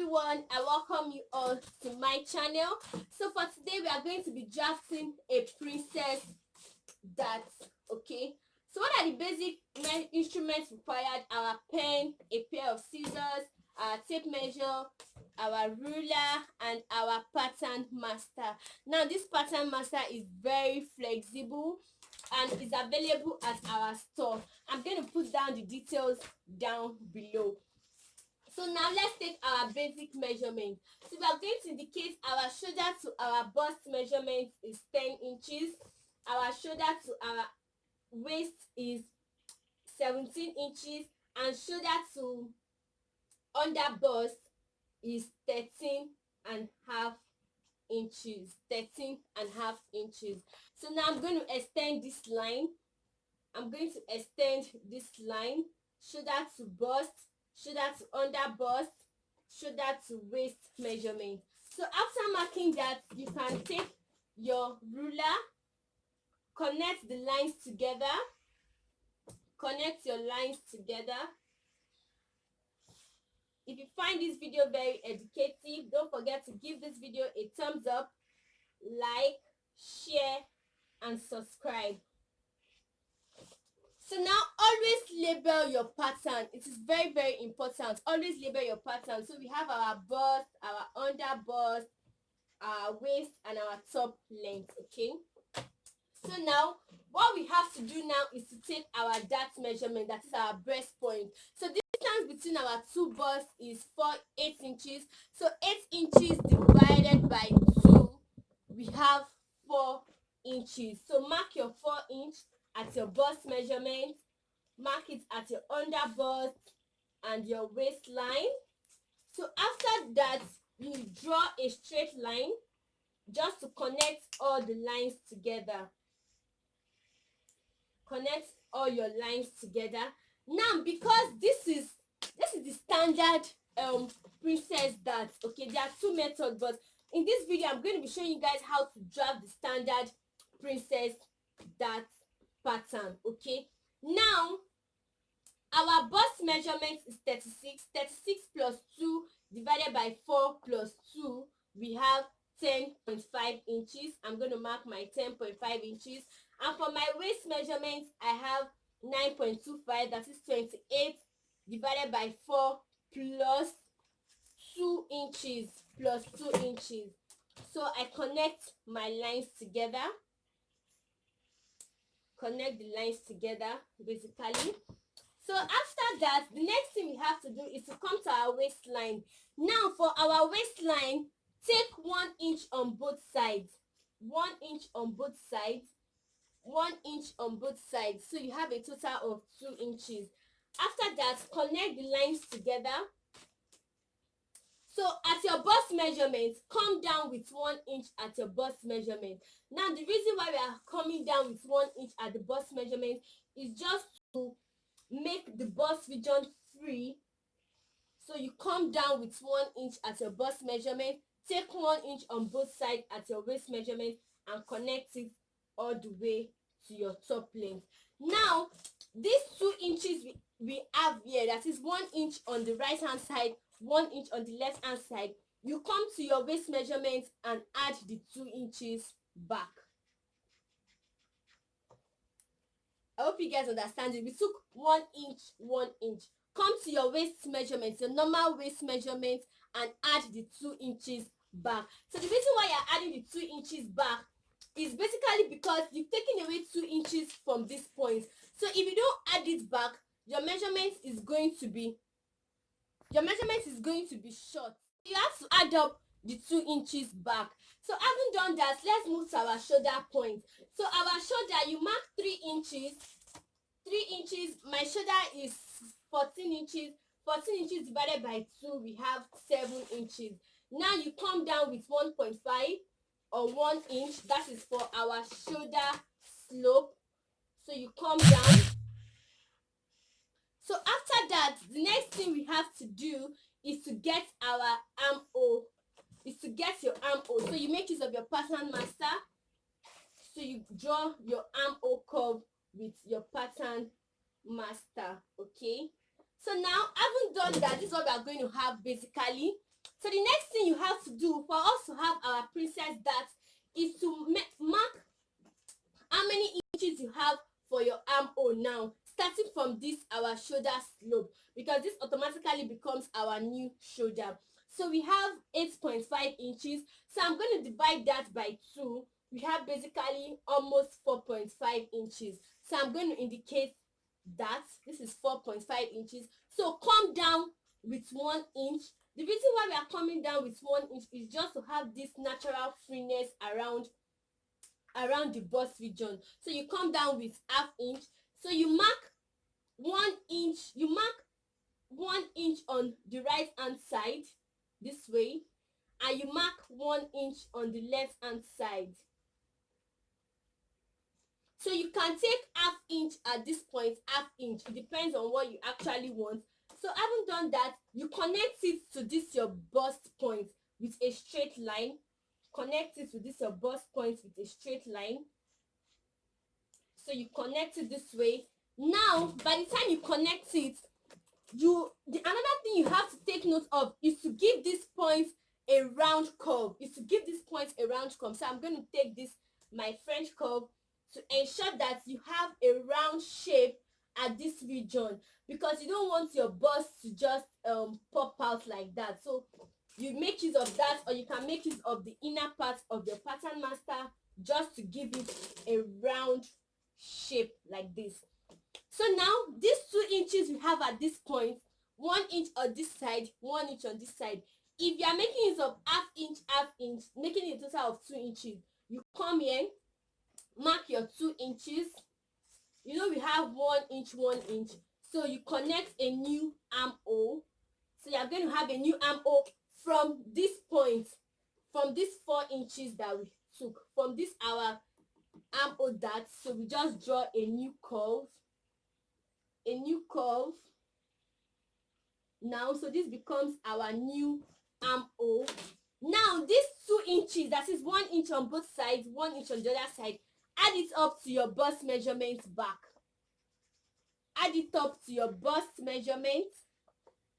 everyone, I welcome you all to my channel. So for today we are going to be drafting a princess dart. Okay, so what are the basic instruments required? Our pen, a pair of scissors, our tape measure, our ruler, and our pattern master. Now this pattern master is very flexible and is available at our store. I'm going to put down the details down below. So now let's take our basic measurement. So we are going to indicate our shoulder to our bust measurement is 10 inches. Our shoulder to our waist is 17 inches. And shoulder to under bust is 13.5 inches. 13.5 inches. So now I'm going to extend this line. I'm going to extend this line. Shoulder to bust, shoulder to under bust, shoulder to waist measurement. So after marking that, you can take your ruler, connect the lines together, connect your lines together. If you find this video very educative, don't forget to give this video a thumbs up, like, share, and subscribe. So now always label your pattern. It is very, very important. Always label your pattern. So we have our bust, our under bust, our waist, and our top length. Okay. So now what we have to do now is to take our dart measurement, that is our breast point. So the distance between our two busts is 8 inches. So 8 inches divided by 2, we have 4 inches. So mark your 4 inch at your bust measurement, mark it at your under bust and your waistline. So after that, you draw a straight line just to connect all the lines together. Connect all your lines together. Now, because this is the standard princess dart. Okay, there are two methods, but in this video I'm going to be showing you guys how to draft the standard princess dart pattern. Okay, now our bust measurement is 36 plus 2 divided by 4 plus 2, we have 10.5 inches. I'm going to mark my 10.5 inches. And for my waist measurement, I have 9.25, that is 28 divided by 4 plus 2 inches plus 2 inches. So I connect my lines together. Connect the lines together basically. So after that, the next thing we have to do is to come to our waistline. Now for our waistline, take 1 inch on both sides. 1 inch on both sides. 1 inch on both sides. So you have a total of 2 inches. After that, connect the lines together. So at your bust measurement, come down with 1 inch at your bust measurement. Now the reason why we are coming down with 1 inch at the bust measurement is just to make the bust region free. So you come down with 1 inch at your bust measurement, take 1 inch on both sides at your waist measurement and connect it all the way to your top length. Now these 2 inches we have here, that is 1 inch on the right hand side, 1 inch on the left hand side, you come to your waist measurement and add the 2 inches back. I hope you guys understand it. We took 1 inch, 1 inch. Come to your waist measurement, your normal waist measurement, and add the 2 inches back. So the reason why you're adding the 2 inches back is basically because you've taken away 2 inches from this point. So if you don't add it back, your measurement is going to be short. You have to add up the 2 inches back. So having done that, let's move to our shoulder point. So our shoulder, you mark 3 inches. 3 inches. My shoulder is 14 inches. 14 inches divided by 2, we have 7 inches. Now you come down with 1.5 or 1 inch. That is for our shoulder slope. So you come down. So after that, the next thing we have to do is to get our armhole. Your armhole. So you make use of your pattern master. So you draw your armhole curve with your pattern master. Okay. So now, having done that, this is what we are going to have basically. So the next thing you have to do for us to have our princess dart is to mark how many inches you have for your armhole now, starting from this our shoulder slope, because this automatically becomes our new shoulder. So we have 8.5 inches, so I'm going to divide that by 2. We have basically almost 4.5 inches, so I'm going to indicate that this is 4.5 inches. So come down with 1 inch. The reason why we are coming down with 1 inch is just to have this natural freeness around the bust region. So you come down with ½ inch. So you mark 1 inch, you mark 1 inch on the right hand side this way, and you mark 1 inch on the left hand side. So you can take ½ inch at this point, ½ inch. It depends on what you actually want. So having done that, you connect it to this your bust point with a straight line. Connect it to this your bust point with a straight line. So you connect it this way. Now, by the time you connect it, another thing you have to take note of is to give this point a round curve. So I'm going to take this my French curve to ensure that you have a round shape at this region, because you don't want your bust to just pop out like that. So you make use of that, or you can make use of the inner part of your pattern master just to give it a round shape like this. So now these 2 inches we have at this point, 1 inch on this side, 1 inch on this side. If you are making use of ½ inch, making it a total of 2 inches, you come here, mark your 2 inches. You know we have 1 inch, 1 inch. So you connect a new armhole. So you are going to have a new armhole from this point, from this 4 inches that we took, from this our armhole dart. So we just draw a new curve now. So this becomes our new armhole. Now these 2 inches, that is 1 inch on both sides, 1 inch on the other side, add it up to your bust measurement back.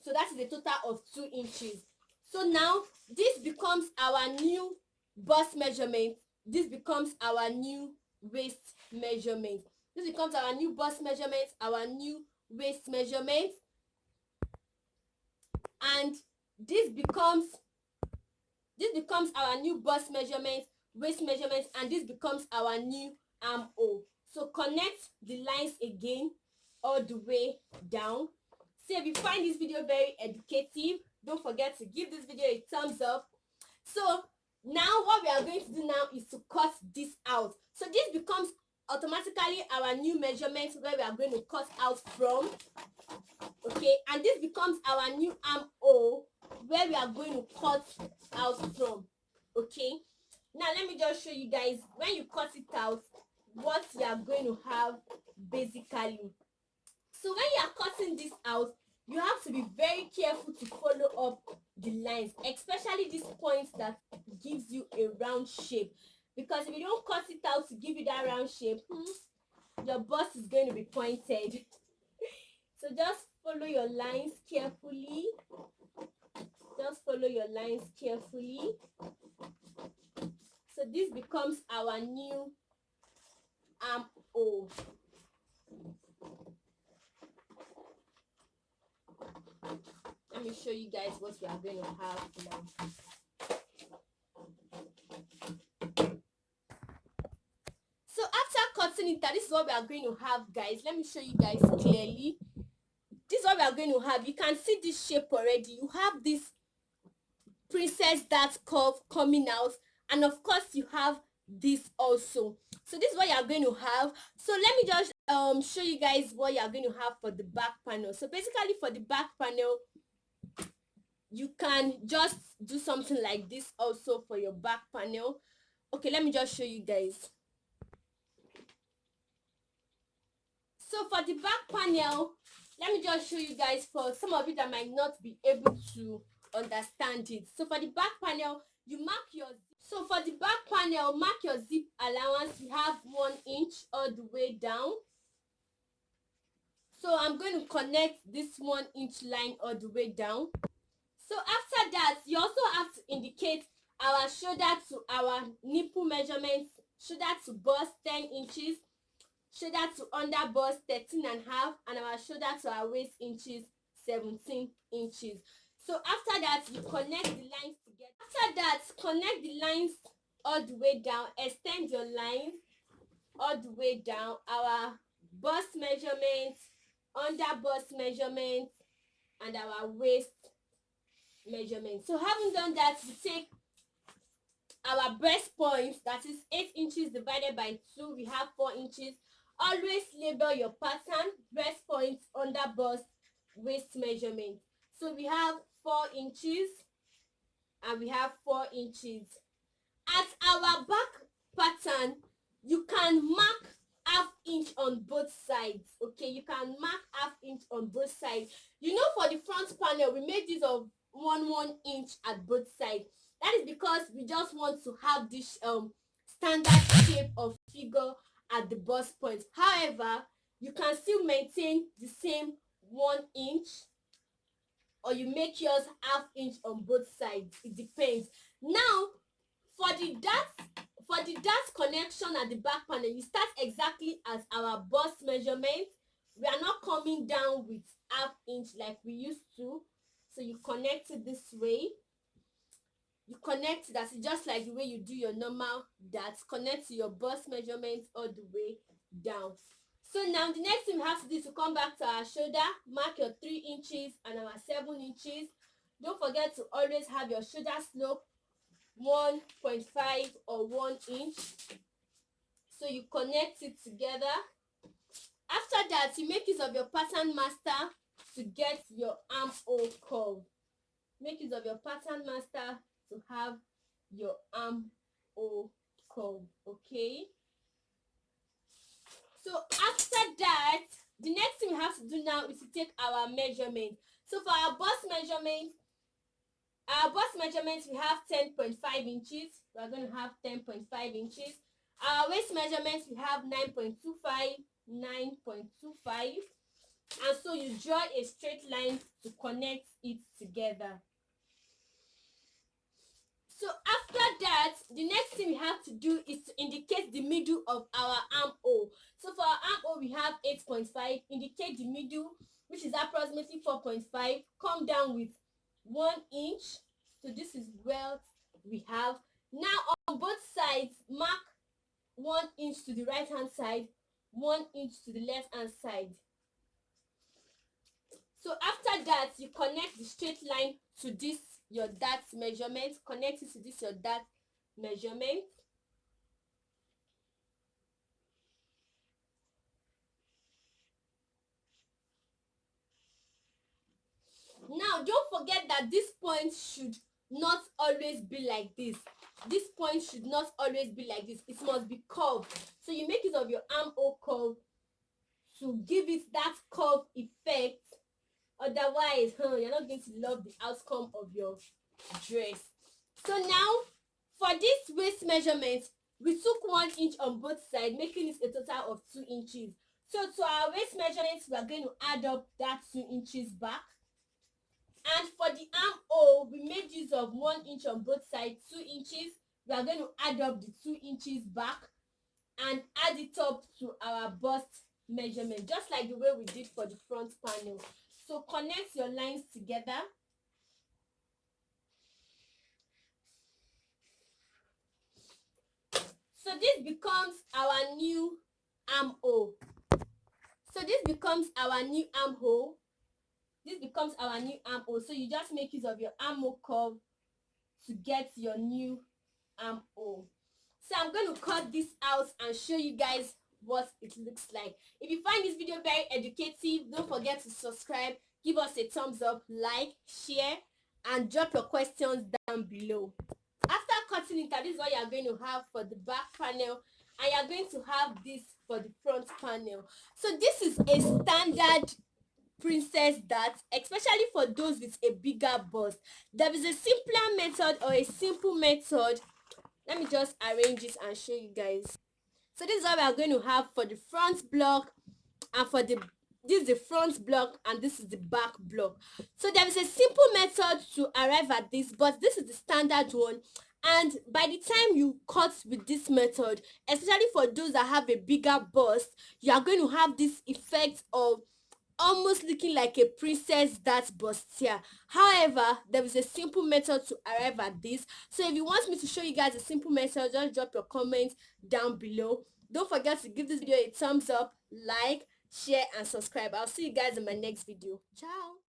So that is a total of 2 inches. So now this becomes our new bust measurement. This becomes our new waist measurement. This becomes our new bust measurement, our new waist measurement, and this becomes our new bust measurement, waist measurement, and this becomes our new armhole. So connect the lines again all the way down. So if you find this video very educative, don't forget to give this video a thumbs up. So now what we are going to do now is to cut this out. So this becomes automatically our new measurement where we are going to cut out from. Okay, and this becomes our new armhole where we are going to cut out from. Okay, now let me just show you guys when you cut it out what you are going to have basically. So when you are cutting this out, you have to be very careful to follow up the lines, especially this point that gives you a round shape, because if you don't cut it out to give you that round shape, your bust is going to be pointed. So just follow your lines carefully. So this becomes our new armhole. Let me show you guys what we are going to have now. So after cutting it, this is what we are going to have, guys. Let me show you guys clearly. This is what we are going to have. You can see this shape already. You have this princess dart curve coming out, and of course you have this also. So this is what you are going to have. So let me just show you guys what you are going to have for the back panel. So basically for the back panel, you can just do something like this also for your back panel. Okay, let me just show you guys. So for the back panel, let me just show you guys for some of you that might not be able to understand it. So for the back panel, you mark your zip allowance. We have 1 inch all the way down. So I'm going to connect this 1 inch line all the way down. So after that, you our shoulder to our nipple measurements, shoulder to bust 10 inches, shoulder to under bust 13.5, and our shoulder to our waist inches 17 inches. So after that, you connect the lines together. After that, connect the lines all the way down, extend your lines all the way down, our bust measurements, under bust measurements, and our waist measurement. So having done that, we take our breast points, that is 8 inches divided by 2, we have 4 inches. Always label your pattern, breast points, under bust, waist measurement. So we have 4 inches and we have 4 inches. At our back pattern, you can mark half inch on both sides. Okay, you can mark half inch on both sides. You know, for the front panel, we made use of 1 inch at both sides. That is because we just want to have this standard shape of figure at the bust point. However, you can still maintain the same 1 inch, or you make yours half inch on both sides. It depends. Now, for the dart connection at the back panel, you start exactly as our bust measurement. We are not coming down with half inch like we used to. So you connect it this way. You connect that just like the way you do your normal dart. Connect to your bust measurement all the way down. So now the next thing we have to do is to come back to our shoulder, mark your 3 inches and our 7 inches. Don't forget to always have your shoulder slope 1.5 or 1 inch. So you connect it together. After that, you make use of your pattern master to get your armhole curve. Make use of your pattern master to have your armhole curve. Okay, so after that, the next thing we have to do now is to take our measurement. So for our bust measurement, we have 10.5 inches. We are going to have 10.5 inches. Our waist measurements, we have 9.25, 9.25. And so you draw a straight line to connect it together. So after that, the next thing we have to do is to indicate the middle of our armhole. So for our armhole, we have 8.5. Indicate the middle, which is approximately 4.5. Come down with 1 inch. So this is where we have. Now on both sides, mark 1 inch to the right hand side, 1 inch to the left hand side. So after that, you connect the straight line to this your dart measurement. Connect it to this your dart measurement. Now don't forget that this point should not always be like this. This point should not always be like this. It must be curved. So you make use of your armhole curve to give it that curve effect. Otherwise, you're not going to love the outcome of your dress. So now, for this waist measurement, we took 1 inch on both sides, making it a total of 2 inches. So to our waist measurements, we are going to add up that 2 inches back. And for the armhole, we made use of 1 inch on both sides, 2 inches. We are going to add up the 2 inches back and add it up to our bust measurement, just like the way we did for the front panel. So connect your lines together. So this becomes our new armhole. So this becomes our new armhole. So you just make use of your armhole curve to get your new armhole. So I'm going to cut this out and show you guys what it looks like. If you find this video very educative, don't forget to subscribe, give us a thumbs up, like, share, and drop your questions down below. After cutting it, this is what you are going to have for the back panel, and you are going to have this for the front panel. So this is a standard princess dart, especially for those with a bigger bust. There is a simpler method or a simple method. Let me just arrange it and show you guys. So this is what we are going to have for the front block, and for this is the front block and this is the back block. So there is a simple method to arrive at this, but this is the standard one, And by the time you cut with this method, especially for those that have a bigger bust, you are going to have this effect of almost looking like a princess that bustier. However, there is a simple method to arrive at this. So if you want me to show you guys a simple method, just drop your comments down below. Don't forget to give this video a thumbs up, like, share and subscribe. I'll see you guys in my next video. Ciao.